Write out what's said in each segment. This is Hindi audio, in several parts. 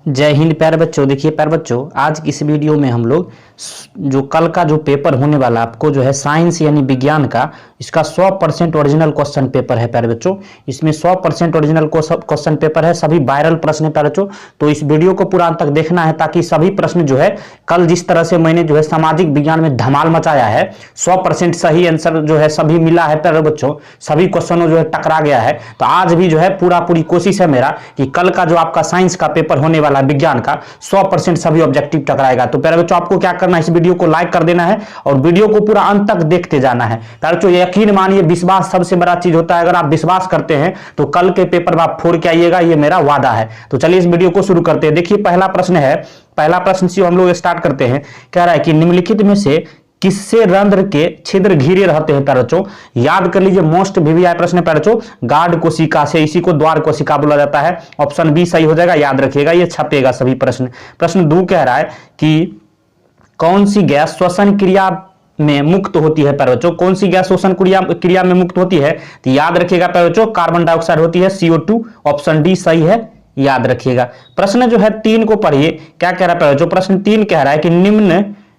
जय हिंद प्यारे बच्चों। देखिए प्यारे बच्चों, आज की इस वीडियो में हम लोग जो कल का जो पेपर होने वाला आपको जो है साइंस यानी विज्ञान का, इसका 100% ओरिजिनल क्वेश्चन पेपर है प्यारे बच्चों। इसमें 100% ओरिजिनल क्वेश्चन पेपर है, सभी वायरल प्रश्न है प्यारे बच्चों। तो इस वीडियो को पूरा अंत तक देखना है ताकि सभी प्रश्न जो है कल जिस तरह से मैंने जो है सामाजिक विज्ञान में धमाल मचाया है, 100% सही आंसर जो है सभी मिला है प्यारे बच्चों, सभी क्वेश्चनों जो है टकरा गया है। तो आज भी जो है पूरी कोशिश है मेरा कि कल का जो आपका साइंस का पेपर होने वाला विज्ञान का 100% सभी ऑब्जेक्टिव टकराएगा। तो प्यारे बच्चों, आपको क्या करना है, इस वीडियो को लाइक कर देना है और वीडियो को पूरा अंत तक देखते जाना है। प्यारे बच्चों, यकीन मानिए, विश्वास सबसे बड़ा चीज होता है। अगर आप विश्वास करते हैं तो कल के पेपर में आप फोड़ के आइएगा, ये मेरा वादा है। तो चलिए इस वीडियो को शुरू करते हैं। देखिए पहला प्रश्न है, पहला प्रश्न से हम लोग स्टार्ट करते हैं। कह रहा है कि निम्नलिखित में से किससे रंध्र के छिद्र घिरे रहते हैं प्यारे बच्चों? याद कर लीजिए, मोस्ट वीवीआई प्रश्न है प्यारे बच्चों, गार्ड कोशिका से, इसी को द्वार कोशिका बोला जाता है। ऑप्शन बी सही हो जाएगा, याद रखिएगा, ये छपेगा सभी प्रश्न। प्रश्न 2 कह रहा है कि कौन सी गैस श्वसन क्रिया में मुक्त होती है प्यारे बच्चों? कौन सी गैस श्वसन क्रिया में मुक्त होती है? तो याद रखिएगा प्यारे बच्चों, कार्बन डाइऑक्साइड होती है, CO2। ऑप्शन डी सही है, याद रखिएगा। प्रश्न जो है 3 को पढ़िए, क्या कह रहा है प्यारे बच्चों? प्रश्न 3 कह रहा है कि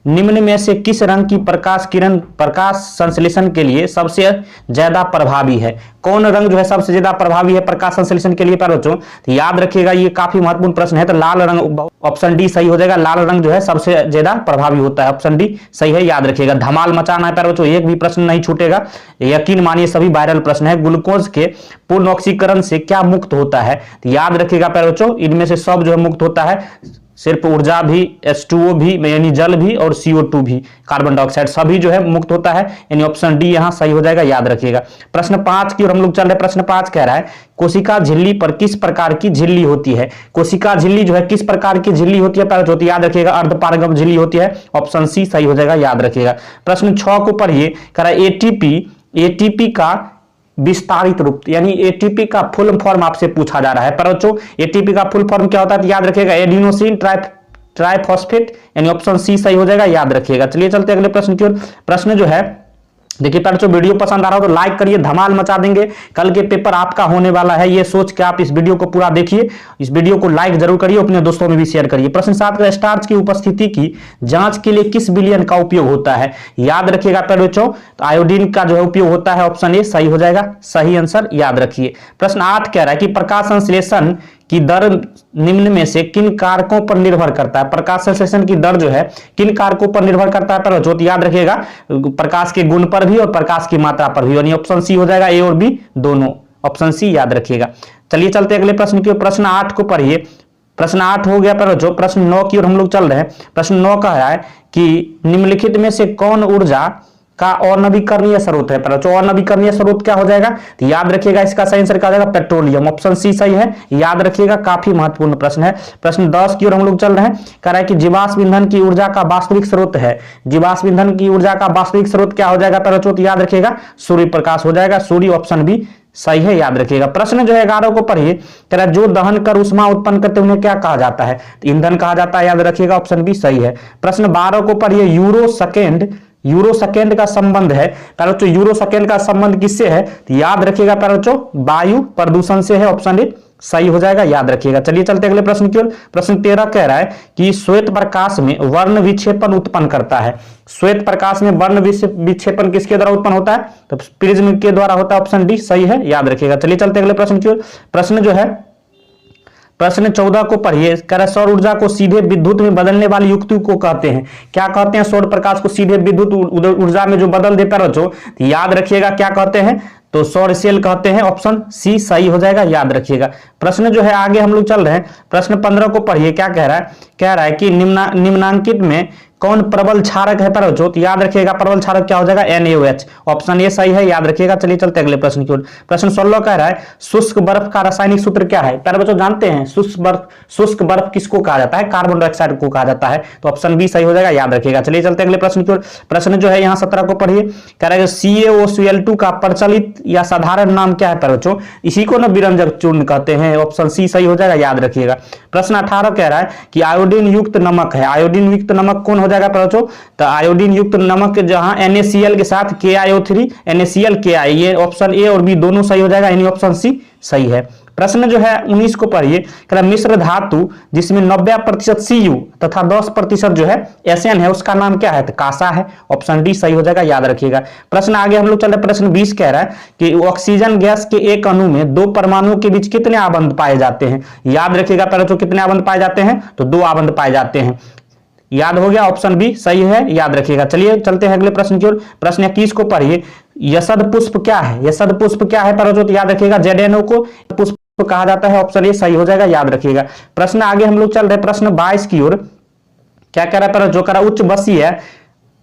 निम्न में से किस रंग की प्रकाश किरण प्रकाश संश्लेषण के लिए सबसे ज्यादा प्रभावी है? कौन रंग जो है सबसे ज्यादा प्रभावी है प्रकाश संश्लेषण के लिए प्यारे बच्चों? तो याद रखिएगा, ये काफी महत्वपूर्ण प्रश्न है। तो लाल रंग, ऑप्शन डी सही हो जाएगा, लाल रंग जो है सबसे ज्यादा प्रभावी होता है। ऑप्शन डी सही है, याद रखिएगा। धमाल मचाना है प्यारे बच्चों, एक भी प्रश्न नहीं छूटेगा, यकीन मानिए सभी वायरल प्रश्न है। ग्लूकोज के पूर्ण ऑक्सीकरण से क्या मुक्त होता है? तो याद रखिएगा प्यारे बच्चों, इनमें से सब जो है मुक्त होता है, सिर्फ ऊर्जा भी, H2O भी यानी जल भी, और CO2 भी, कार्बन डाइऑक्साइड, सभी जो है मुक्त होता है, यानी ऑप्शन डी यहां सही हो जाएगा, याद रखिएगा। प्रश्न 5 की ओर हम लोग चल रहे। प्रश्न 5 कह रहा है कोशिका झिल्ली पर किस प्रकार की झिल्ली होती है? कोशिका झिल्ली जो है किस प्रकार की झिल्ली होती है प्यारे बच्चों? याद रखिएगा, अर्धपारगम झिल्ली होती है। ऑप्शन सी सही हो जाएगा, याद रखिएगा। प्रश्न 6 को पढ़िए, कह रहा है एटीपी का विस्तारित रूप यानी एटीपी का फुल फॉर्म आपसे पूछा जा रहा है। पर बच्चों एटीपी का फुल फॉर्म क्या होता है? तो याद रखिएगा, एडिनोसिन ट्राइफॉस्फेट, यानी ऑप्शन सी सही हो जाएगा, याद रखिएगा। चलिए चलते अगले प्रश्न की ओर। प्रश्न जो है, देखिए प्यारे बच्चों, वीडियो पसंद आ रहा हो तो लाइक करिए, धमाल मचा देंगे। कल के पेपर आपका होने वाला है, ये सोच के आप इस वीडियो को पूरा देखिए। इस वीडियो को लाइक जरूर करिए, अपने दोस्तों में भी शेयर करिए। प्रश्न 7 का स्टार्च की उपस्थिति की जांच के लिए किस विलयन का उपयोग होता है? याद रखिएगा प्यारे बच्चों, तो आयोडीन का जो है उपयोग होता है। ऑप्शन ए सही हो जाएगा, सही आंसर, याद रखिए। प्रश्न 8 कह रहा है कि प्रकाश संश्लेषण की दर निम्न में से किन कारकों पर निर्भर करता है? प्रकाश संश्लेषण की दर जो है किन कारकों पर निर्भर करता है? पर याद रखिएगा, प्रकाश के गुण पर भी और प्रकाश की मात्रा पर भी, यानी ऑप्शन सी हो जाएगा, ए और बी दोनों, ऑप्शन सी, याद रखिएगा। चलिए चलते अगले प्रश्न की ओर। प्रश्न 8 को पढ़िए। प्रश्न 8 हो गया पर जो प्रश्न 9 की ओर हम लोग चल रहे हैं। प्रश्न 9 कह रहा है कि निम्नलिखित में से कौन ऊर्जा का अनवीकरणीय स्रोत है? पर अनवीकरणीय स्रोत क्या हो जाएगा? तो याद रखिएगा, इसका सही आंसर क्या हो जाएगा? पेट्रोलियम। ऑप्शन सी सही है, याद रखिएगा, काफी महत्वपूर्ण प्रश्न है। प्रश्न 10 की ओर हम लोग चल रहे हैं। कह रहा है कि जीवाश्म ईंधन की ऊर्जा का वास्तविक स्रोत है। जीवाश्म ईंधन की ऊर्जा का वास्तविक स्रोत क्या हो जाएगा? पर याद रखिएगा, सूर्य प्रकाश हो जाएगा, सूर्य, ऑप्शन बी सही है, याद रखिएगा। प्रश्न जो है 11 को पढ़िए, कह रहा है जो दहन कर उष्मा उत्पन्न करते उन्हें क्या कहा जाता है? ईंधन कहा जाता है, याद रखिएगा, ऑप्शन बी सही है। प्रश्न 12 को पढ़िए, यूरो सेकेंड का संबंध है प्यारे बच्चों, यूरो सेकेंड का संबंध किससे है? तो याद रखिएगा प्यारे बच्चों, वायु प्रदूषण से है, ऑप्शन ए सही हो जाएगा, याद रखिएगा। चलिए चलते अगले प्रश्न की ओर। प्रश्न 13 कह रहा है कि श्वेत प्रकाश में वर्ण विक्षेपण उत्पन्न करता है। श्वेत प्रकाश में वर्ण विक्षेपण किसके द्वारा उत्पन्न होता है? तो प्रिज्म के द्वारा होता है, ऑप्शन डी सही है, याद रखिएगा। चलिए चलते अगले प्रश्न की ओर। प्रश्न जो है, प्रश्न 14 को पढ़िए, कह रहा है सौर ऊर्जा को सीधे विद्युत में बदलने वाली युक्ति को कहते हैं। क्या कहते हैं? सौर प्रकाश को सीधे विद्युत ऊर्जा में जो बदल देता है बच्चों, याद रखिएगा क्या कहते हैं? तो सौर सेल कहते हैं, ऑप्शन सी सही हो जाएगा, याद रखिएगा। प्रश्न जो है आगे हम लोग चल रहे हैं। प्रश्न 15 को पढ़िए, क्या कह रहा है? कह रहा है कि निम्नांकित में कौन प्रबल क्षारक है प्यारे बच्चों? तो याद रखिएगा, प्रबल क्षारक क्या हो जाएगा? NaOH, ऑप्शन ए सही है, याद रखिएगा। चलिए चलते अगले प्रश्न की ओर। प्रश्न 16 कह रहा है शुष्क बर्फ का रासायनिक सूत्र क्या है? प्यारे बच्चों जानते हैं शुष्क बर्फ किसको कहा जाता है? कार्बन डाइऑक्साइड को कहा जाता है, तो ऑप्शन बी सही हो जाएगा, याद रखिएगा। चलिए चलते अगले प्रश्न की ओर। प्रश्न जो है यहाँ 17 को पढ़िए, कह रहा है CaOCl2 का प्रचलित या साधारण नाम क्या है प्यारे बच्चों? इसी को ना विरंजक चूर्ण कहते हैं, ऑप्शन सी सही हो जाएगा, याद रखिएगा। प्रश्न 18 कह रहा है कि आयोडीन युक्त नमक है। आयोडीन युक्त नमक कौन हो जाएगा प्यारे बच्चों? तो आयोडीन युक्त नमक जहां NaCl के साथ KiO3 NaCl Ki, ये ऑप्शन ए और बी दोनों सही हो जाएगा, यानी ऑप्शन सी सही है। प्रश्न जो है 19 को पढ़िए, मिश्र धातु जिसमें 90% Cu तथा 10% जो है Sn है उसका नाम क्या है? तो कांसा है। ऑप्शन डी सही हो जाएगा, याद रखिएगा। प्रश्न आगे हम लोग चल रहे, प्रश्न 20 कह रहा है कि ऑक्सीजन गैस के एक अणु में 2 परमाणुओं के बीच कितने आबंध पाए जाते हैं? याद रखिएगा पहले तो, कितने आबंध पाए जाते हैं? तो 2 आबंध पाए जाते हैं। याद हो गया, ऑप्शन बी सही है, याद रखिएगा। चलिए चलते हैं अगले प्रश्न की ओर। प्रश्न 21 को पढ़िए, यशद पुष्प क्या है? यशद पुष्प क्या है तो याद रखिएगा, ZNO को पुष्प कहा जाता है। ऑप्शन ए सही हो जाएगा, याद रखिएगा। प्रश्न आगे हम लोग चल रहे, प्रश्न 22 की ओर। क्या कह रहा है? जो कह रहा उच्च बसीय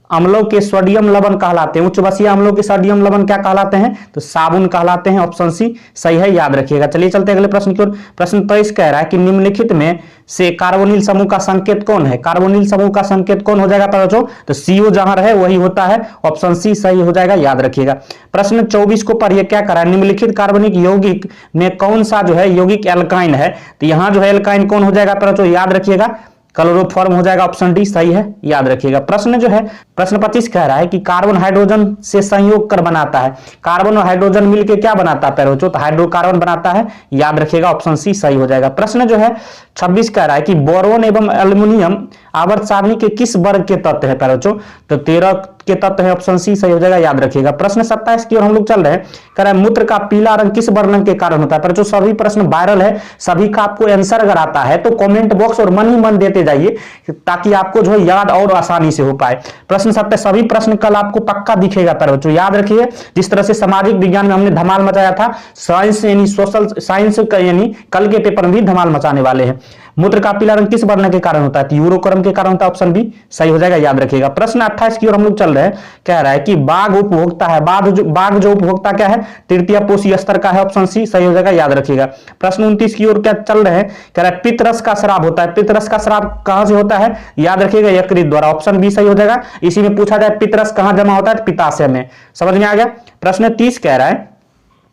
अम्लों के सोडियम लवण कहलाते हैं। उच्च बसीय अम्लों के सोडियम लवण क्या कहलाते हैं? तो साबुन कहलाते हैं। ऑप्शन सी सही है, याद रखिएगा। चलिए चलते हैं अगले प्रश्न की ओर। प्रश्न 23 कह रहा है कि निम्नलिखित में से कार्बोनिल समूह का संकेत कौन है? कार्बोनिल समूह का संकेत कौन हो जाएगा बच्चों? तो CO जहां रहे वही होता है। ऑप्शन सी सही हो जाएगा, याद रखिएगा। प्रश्न 24 को पढ़िए, क्या कह रहा है? निम्नलिखित कार्बनिक यौगिक में कौन सा जो है यौगिक एल्काइन है? तो यहां जो है एल्काइन कौन हो जाएगा बच्चों? याद रखिएगा, क्लोरोफॉर्म हो जाएगा। ऑप्शन डी सही है, याद रखिएगा। प्रश्न जो है प्रश्न 25 कह रहा है कि कार्बन हाइड्रोजन से संयोग कर बनाता है। कार्बन और हाइड्रोजन मिलकर क्या बनाता है बच्चों? तो हाइड्रोकार्बन बनाता है, याद रखिएगा। ऑप्शन सी सही हो जाएगा। प्रश्न जो है 26 कह रहा है कि बोरोन एवं एल्युमिनियम आवर्त सारणी के किस वर्ग के तत्व है बच्चों? तो 13 के तत्व है। ऑप्शन सी सही हो जाएगा, याद रखिएगा। प्रश्न 27 की ओर हम लोग चल रहे हैं, कह रहा है मूत्र का पीला रंग किस वर्णन के कारण होता है? पर जो सभी प्रश्न वायरल है, सभी का आपको आंसर अगर आता है तो कमेंट बॉक्स और मन ही मन देते जाइए ताकि आपको जो है याद और आसानी से हो पाए। प्रश्न 27 सभी प्रश्न कल आपको पक्का दिखेगा पर बच्चों, याद रखिए। जिस तरह से सामाजिक विज्ञान में हमने धमाल मचाया था, साइंस यानी सोशल साइंस यानी कल के पेपर में भी धमाल मचाने वाले हैं। मूत्र का पीला रंग किस वर्ण के कारण होता है? यूरोक्रम के कारण होता है। ऑप्शन बी सही हो जाएगा, याद रखिएगा। प्रश्न 28 की ओर हम लोग चल रहे हैं, कह रहा है कि बाघ उपभोक्ता है। बाघ जो उपभोक्ता क्या है? तृतीय पोषी स्तर का है। ऑप्शन सी सही हो जाएगा, याद रखिएगा। प्रश्न 29 की ओर क्या चल रहे हैं, कह रहा है पित्तरस का श्राप होता है। पित्तरस का श्राप कहां से होता है? याद रखिएगा, यकृत द्वारा। ऑप्शन बी सही हो जाएगा। इसी में पूछा जाए पित्तरस कहां जमा होता है? पित्ताशय में। समझ में आ गया। प्रश्न 30 कह रहा है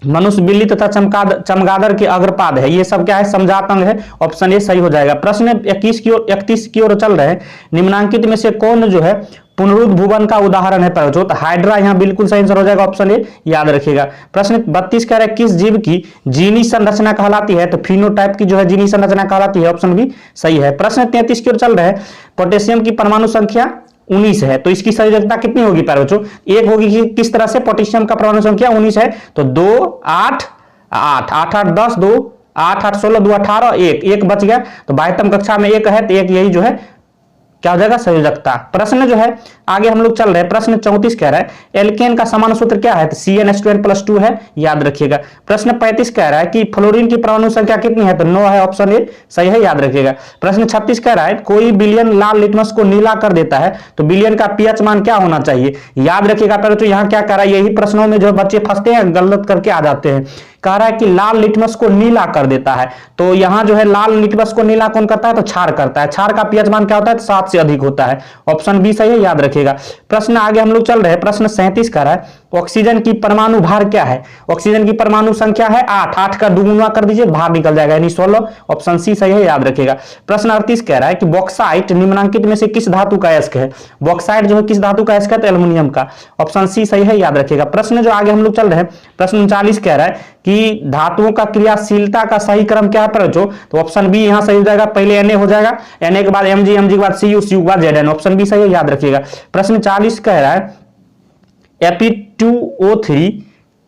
मनुष्य, बिल्ली तथा चमगादड़ के अग्रपाद है। ये सब क्या है? समजात अंग है। ऑप्शन ए सही हो जाएगा। प्रश्न 31 की ओर चल रहे हैं, निम्नांकित में से कौन जो है पुनरुद्भवन का उदाहरण है बच्चों? तो हाइड्रा यहां बिल्कुल सही आंसर हो जाएगा। ऑप्शन ए, याद रखिएगा। प्रश्न 32 कह रहा है किस जीव की जीनी संरचना कहलाती है? तो फिनोटाइप की जो है जीनी संरचना कहलाती है। ऑप्शन बी सही है। प्रश्न 33 की ओर चल रहे हैं, पोटेशियम की परमाणु संख्या 19 है, तो इसकी संयोजकता कितनी होगी प्यारे बच्चों? एक होगी कि किस तरह से? पोटेशियम का परमाणु संख्या 19 है, तो 2 8 8 8 8 10 2 8 8 16 2 18 1 बच गया, तो 22वीं कक्षा में 1 है, तो 1 यही जो है क्या हो जाएगा? संयोजकता। प्रश्न जो है आगे हम लोग चल रहे हैं, प्रश्न 34 कह रहा है एल्केन का समान सूत्र क्या है? तो CnH2n+2 है, याद रखिएगा। प्रश्न 35 कह रहा है कि फ्लोरीन की परमाणु संख्या कितनी है? तो 9 है। ऑप्शन ए सही है, याद रखिएगा। प्रश्न 36 कह रहा है कोई विलयन लाल लिटमस को नीला कर देता है, तो विलयन का pH मान क्या होना चाहिए? याद रखिएगा। पहले तो यहाँ क्या कह रहा है, यही प्रश्नों में जो बच्चे फंसते हैं, गलत करके आ जाते हैं। कह रहा है कि लाल लिटमस को नीला कर देता है, तो यहां जो है लाल लिटमस को नीला कौन करता है? तो क्षार करता है। क्षार का pH मान क्या होता है? तो 7 से अधिक होता है। ऑप्शन बी सही है, याद रखिएगा। प्रश्न आगे हम लोग चल रहे हैं, प्रश्न 37 कह रहा है ऑक्सीजन की परमाणु भार क्या है? ऑक्सीजन की परमाणु संख्या है 8 8 का दुगुना कर दीजिए, भार निकल जाएगा, यानी 16। ऑप्शन सी सही है, याद रखिएगा। प्रश्न 38 कह रहा है कि बॉक्साइट निम्नांकित में से किस धातु का अयस्क है? बॉक्साइट जो है किस धातु का अयस्क है? तो एल्युमिनियम का। ऑप्शन सी सही है, याद रखिएगा। प्रश्न जो आगे हम लोग चल रहे हैं, प्रश्न 39 कह रहा है कि धातुओं का क्रियाशीलता का सही क्रम क्या है? तो ऑप्शन बी यहां सही हो जाएगा, पहले Na हो जाएगा, Na के बाद Mg, Mg के बाद Cu, Cu के बाद Zn। ऑप्शन बी सही है, याद रखिएगा। प्रश्न 40 कह रहा है Fe2O3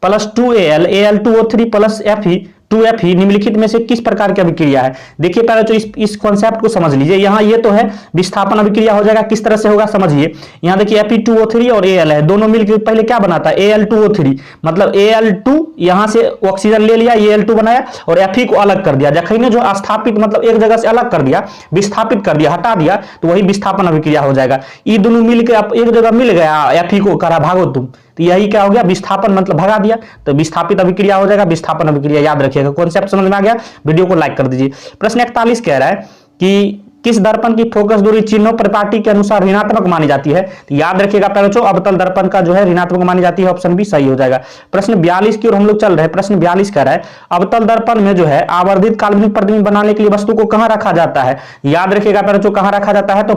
+ 2Al Al2O3 + Fe2Fe निम्नलिखित में से किस प्रकार की अभिक्रिया है? देखिए पहले तो इस कॉन्सेप्ट को समझ लीजिए। यहाँ ये तो है विस्थापन अभिक्रिया हो जाएगा, किस तरह से होगा समझिए। यहाँ देखिए Fe2O3 और Al है, दोनों मिलकर पहले क्या बनाता है? Al2O3, मतलब Al2 यहां से ऑक्सीजन ले लिया, Al2 बनाया और Fe को अलग कर दिया। जखई ने जो स्थापित मतलब एक जगह से अलग कर दिया, विस्थापित कर दिया, हटा दिया, तो वही विस्थापन अभिक्रिया हो जाएगा। ये दोनों मिलकर एक जगह मिल गया, Fe को करा भागो तुम, तो यही क्या हो गया? विस्थापन, मतलब भगा दिया, तो विस्थापित अभिक्रिया हो जाएगा, विस्थापन अभिक्रिया। याद रखिएगा, कॉन्सेप्ट समझ में आ गया? वीडियो को लाइक कर दीजिए। प्रश्न 41 कह रहा है कि किस दर्पण की फोकस दूरी चिन्हों प्रपाटी के अनुसार ऋणात्मक मानी जाती है? तो याद रखिएगा पहले तो अवतल दर्पण का जो है ऋणात्मक मानी जाती है। ऑप्शन बी सही हो जाएगा। प्रश्न 42 की ओर हम लोग चल रहे हैं, प्रश्न 42 कह रहा है अवतल दर्पण में जो है आवर्धित काल्पनिक प्रतिबिंब बनाने के लिए वस्तु को कहां रखा जाता है? याद रखिएगा पहले तो कहां रखा जाता है? तो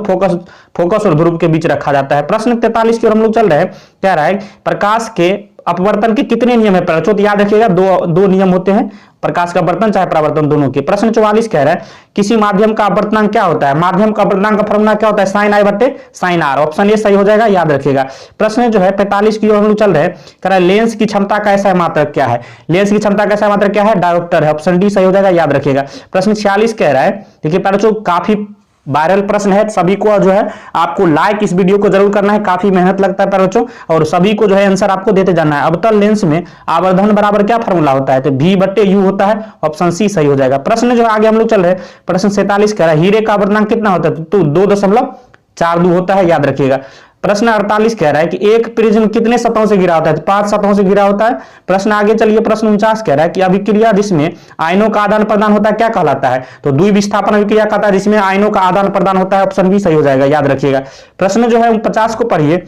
फोकस और ध्रुव के बीच रखा जाता है। प्रश्न 43 की ओर हम लोग चल रहे हैं, कह रहा है प्रकाश के अपवर्तन के कितने नियम है बच्चों? तो याद रखिएगा दो नियम होते हैं, प्रकाश का अपवर्तन चाहे परावर्तन, दोनों के। प्रश्न 44 कह रहा है किसी माध्यम का अपवर्तनांक क्या होता है? माध्यम का अपवर्तनांक का फॉर्मूला क्या होता है? साइन आई बट्टे साइन आर। ऑप्शन ए सही हो जाएगा, याद रखिएगा। प्रश्न जो है 45 की ओर हम लोग चल रहे हैं, कह रहा है लेंस की क्षमता का ऐसा मात्रक क्या है? लेंस की क्षमता का ऐसा मात्रक क्या है? डायोप्टर है। ऑप्शन डी सही हो जाएगा, याद रखिएगा। प्रश्न 46 कह रहा है, देखिए बच्चों काफी वायरल प्रश्न है, सभी को जो है आपको लाइक इस वीडियो को जरूर करना है, काफी मेहनत लगता है बच्चों, और सभी को जो है आंसर आपको देते जाना है। अवतल लेंस में आवर्धन बराबर क्या फॉर्मूला होता है? तो v बट्टे u होता है। ऑप्शन सी सही हो जाएगा। प्रश्न जो है आगे हम लोग चल रहे हैं, प्रश्न 47 कह रहा है हीरे का अपवर्तनांक कितना होता है? तो 2.42 होता है, याद रखिएगा। प्रश्न 48 कह रहा है कि एक प्रिज्म कितने सतहों से घिरा होता है? तो 5 सतहों से घिरा होता है। प्रश्न आगे चलिए, प्रश्न 49 कह रहा है कि अभिक्रिया जिसमें आयनों का आदान प्रदान होता है क्या कहलाता है? तो द्विविस्थापन अभिक्रिया कहता है जिसमें आयनों का आदान प्रदान होता है। ऑप्शन बी सही हो जाएगा, याद रखिएगा। प्रश्न जो है 50 को पढ़िए,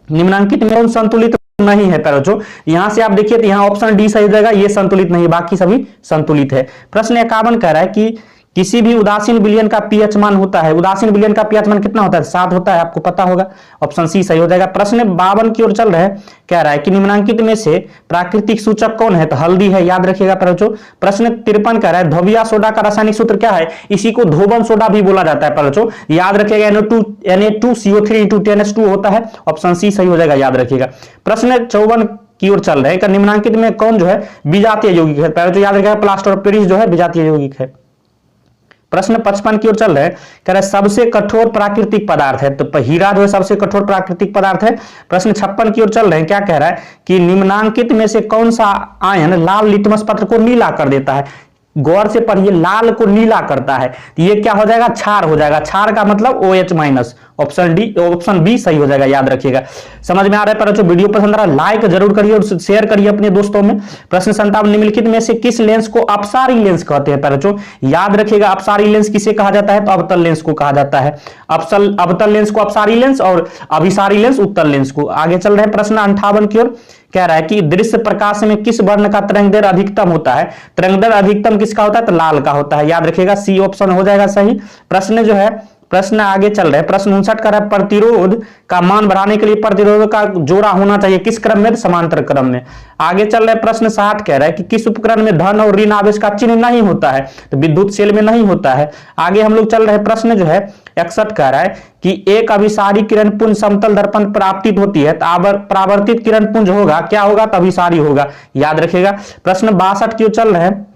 निम्नांकित में कौन संतुलित नहीं है बच्चों? यहां से आप देखिए तो यहाँ ऑप्शन डी सही हो जाएगा, ये संतुलित नहीं, बाकी सभी संतुलित है। प्रश्न 51 कह रहा है कि किसी भी उदासीन विलयन का पीएच मान होता है, उदासीन विलयन का पीएच मान कितना होता है? 7 होता है, आपको पता होगा। ऑप्शन सी सही हो जाएगा। प्रश्न 52 की ओर चल रहे हैं, कह रहा है कि निम्नांकित में से प्राकृतिक सूचक कौन है? तो हल्दी है, याद रखिएगा बच्चों। प्रश्न 53 कह रहा है धोबिया सोडा का रासायनिक सूत्र क्या है? इसी को धोबन सोडा भी बोला जाता है बच्चों, याद रखिएगा। Na2CO3 × 10H2 होता है। ऑप्शन सी सही हो जाएगा, याद रखिएगा। प्रश्न 54 की ओर चल रहे हैं, निम्नांकित में कौन जो है विजातीय यौगिक है? पहले तो याद रखिएगा प्लास्टर ऑफ पेरिस जो है विजातीय यौगिक है। प्रश्न 55 की ओर चल रहे हैं, कह रहे सबसे कठोर प्राकृतिक पदार्थ है, तो हीरा जो है सबसे कठोर प्राकृतिक पदार्थ है। प्रश्न 56 की ओर चल रहे हैं, क्या कह रहा है कि निम्नांकित में से कौन सा आयन लाल लिटमस पत्र को नीला कर देता है? गौर से पढ़िए, लाल को नीला करता है, तो ये क्या हो जाएगा? क्षार हो जाएगा। क्षार का मतलब OH-। ऑप्शन बी सही हो जाएगा, याद रखिएगा। समझ में आ रहा है बच्चों? वीडियो पसंद आ रहा है लाइक जरूर करिए और शेयर करिए अपने दोस्तों में। प्रश्न 57, निम्नलिखित में से किस लेंस को अपसारी लेंस कहते हैं बच्चों? याद रखिएगा, अपसारी लेंस किसे कहा जाता है? तो अवतल लेंस को कहा जाता है। अवतल लेंस को अपसारी लेंस और अभिसारी लेंस उत्तल लेंस को। आगे चल रहे हैं, प्रश्न 58 की ओर कह रहा है कि दृश्य प्रकाश में किस वर्ण का तरंगदैर्घ्य अधिकतम होता है? तरंगदैर्घ्य अधिकतम किसका होता है? तो लाल का होता है, याद रखिएगा। सी ऑप्शन हो जाएगा सही। प्रश्न जो है, प्रश्न आगे चल रहे हैं, प्रश्न 59 का है प्रतिरोध का मान बढ़ाने के लिए प्रतिरोध का जोड़ा होना चाहिए किस क्रम में? समांतर क्रम में। आगे चल रहे प्रश्न 60 कह रहा है कि किस उपकरण में धन और ऋण आवेश का चिन्ह नहीं होता है? तो विद्युत सेल में नहीं होता है। आगे हम लोग चल रहे प्रश्न जो है 61 कह रहा है कि एक अभिसारी किरण पुंज समतल दर्पण पर आपतित होती है, तो परावर्तित किरण पुंज होगा क्या होगा? तो अभिसारी होगा, याद रखिएगा। प्रश्न 62 की ओर चल रहे हैं,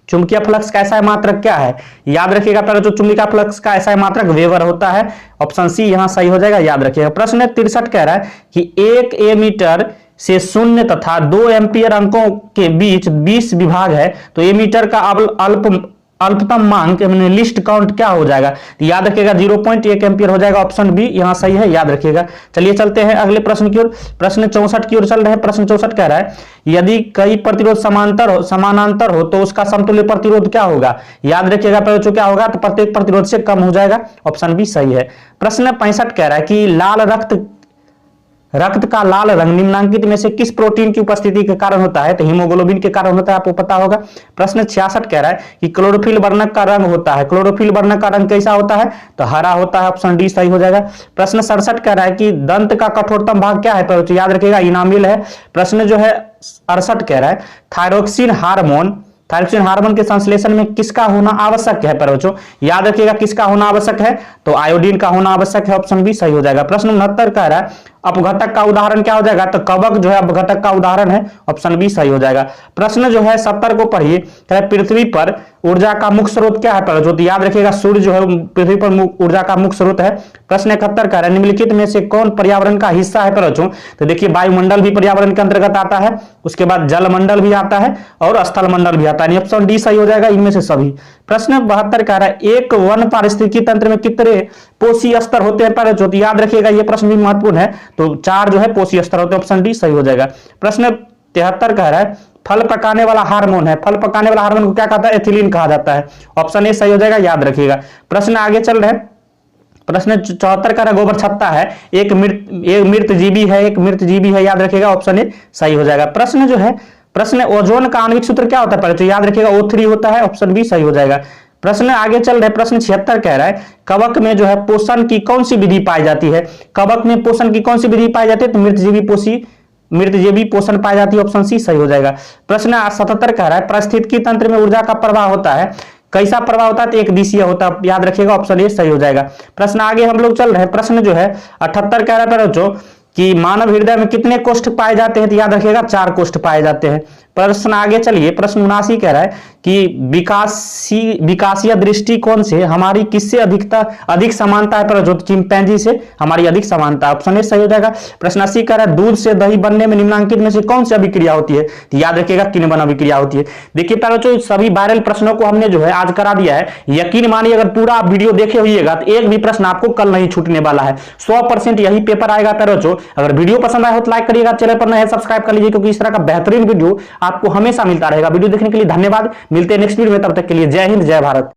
चुंबकीय फ्लक्स का ऐसा मात्रक क्या है? याद रखिएगा, पहले जो चुंबकीय फ्लक्स का ऐसा मात्रक वेबर होता है। ऑप्शन सी यहां सही हो जाएगा, याद रखिएगा। प्रश्न 63 कह रहा है कि 1 एमीटर से 0 तथा 2 एम्पियर अंकों के बीच 20 विभाग है, तो एमीटर का अल्पतम मांग लिस्ट काउंट क्या हो जाएगा? तो याद रखिएगा 0.1 एम्पियर हो जाएगा। ऑप्शन बी यहां सही है, याद रखिएगा। चलिए चलते हैं अगले प्रश्न की ओर। प्रश्न 64 की ओर चल रहे हैं। प्रश्न 64 कह रहा है यदि कई प्रतिरोध समानांतर हो तो उसका समतुल्य प्रतिरोध क्या होगा? याद रखिएगा पहले क्या होगा? तो प्रत्येक प्रतिरोध से कम हो जाएगा। ऑप्शन बी सही है। प्रश्न 65 कह रहा है कि लाल रक्त का लाल रंग निम्नांकित में से किस प्रोटीन की उपस्थिति के कारण होता है? तो हीमोग्लोबिन के कारण होता है, आपको पता होगा। प्रश्न 66 कह रहा है कि क्लोरोफिल वर्णक का रंग होता है, क्लोरोफिल वर्णक का रंग कैसा होता है? तो हरा होता है। ऑप्शन डी सही हो जाएगा। प्रश्न 67 कह रहा है कि दंत का कठोरतम भाग क्या है? तो याद रखिएगा इनामिल है। प्रश्न जो है 68 कह रहा है थायरोक्सिन हार्मोन के संश्लेषण में किसका होना आवश्यक है? बच्चों याद रखिएगा किसका होना आवश्यक है? तो आयोडीन का होना आवश्यक है। ऑप्शन बी सही हो जाएगा। प्रश्न 69 कह रहा है अपघटक का उदाहरण क्या हो जाएगा? तो कवक जो है अपघटक का उदाहरण है। ऑप्शन बी सही हो जाएगा। प्रश्न जो है 70 को पढ़िए, पृथ्वी पर ऊर्जा का मुख्य स्रोत क्या है? तो याद रखिएगा सूर्य जो है पृथ्वी पर ऊर्जा का मुख्य स्रोत है। प्रश्न 71 कह रहा है निम्नलिखित में से कौन पर्यावरण का हिस्सा है? बच्चों तो देखिए वायुमंडल भी पर्यावरण के अंतर्गत आता है, उसके बाद जलमंडल भी आता है और स्थल मंडल भी आता है। ऑप्शन डी सही हो जाएगा इनमें से सभी। प्रश्न 72 कह रहा है एक वन पारिस्थितिकी तंत्र में कितने पोषी स्तर होते हैं? बच्चों तो याद रखिएगा ये प्रश्न भी महत्वपूर्ण है, तो 4 जो है पोषी स्तर होते हैं। ऑप्शन डी सही हो जाएगा। प्रश्न 73 कह रहा है फल पकाने वाला हार्मोन है, फल पकाने वाला हार्मोन को क्या कहता है? एथिलीन कहा जाता है। ऑप्शन ए सही हो जाएगा, याद रखिएगा। प्रश्न आगे चल रहे हैं। प्रश्न 74 का गोबर छत्ता है, एक मृत जीवी है, याद रखिएगा। ऑप्शन ए सही हो जाएगा। प्रश्न जो है प्रश्न ओजोन का आणविक सूत्र क्या होता है? तो याद रखिएगा O3 होता है। ऑप्शन बी सही हो जाएगा। प्रश्न आगे चल रहे प्रश्न 76 कह रहा है कवक में जो है पोषण की कौन सी विधि पाई जाती है? कवक में पोषण की कौन सी विधि पाई जाती है? तो मृतजीवी पोषी मृतजीवी पोषण पाई जाती है, ऑप्शन सी सही हो जाएगा। प्रश्न 77 कह रहा है पारिस्थितिकी तंत्र में ऊर्जा का प्रवाह होता है, कैसा प्रवाह होता है, तो एक दिशीय होता है, याद रखिएगा ऑप्शन ए सही हो जाएगा। प्रश्न आगे हम लोग चल रहे हैं, प्रश्न जो है 78 कह रहा है बच्चों कि मानव हृदय में कितने कोष्ठ पाए जाते हैं, तो याद रखिएगा 4 कोष्ठ पाए जाते हैं। प्रश्न आगे चलिए, प्रश्न 79 कह रहा है कि विकासीय दृष्टिकोण से हमारी किससे अधिक समानता है, पर जो चिंपैंजी से हमारी अधिक समानता है, ऑप्शन ए सही हो जाएगा। प्रश्न 80 कह रहा है दूध से दही बनने में निम्नलिखित में से कौन सी अभिक्रिया होती है, तो याद रखिएगा किण्वन अभिक्रिया होती है। देखिए बच्चों सभी वायरल प्रश्नों को हमने जो है आज करा दिया है, यकीन मानिए अगर पूरा आप वीडियो देखे होइएगा तो एक भी प्रश्न आपको कल नहीं छूटने वाला है, 100% यही पेपर आएगा। बच्चों अगर वीडियो पसंद आए हो तो लाइक करिएगा, चैनल पर नए हैं सब्सक्राइब कर लीजिए, क्योंकि इस तरह का बेहतरीन वीडियो आपको हमेशा मिलता रहेगा। वीडियो देखने के लिए धन्यवाद, मिलते हैं नेक्स्ट वीडियो में, तब तक के लिए जय हिंद जय भारत।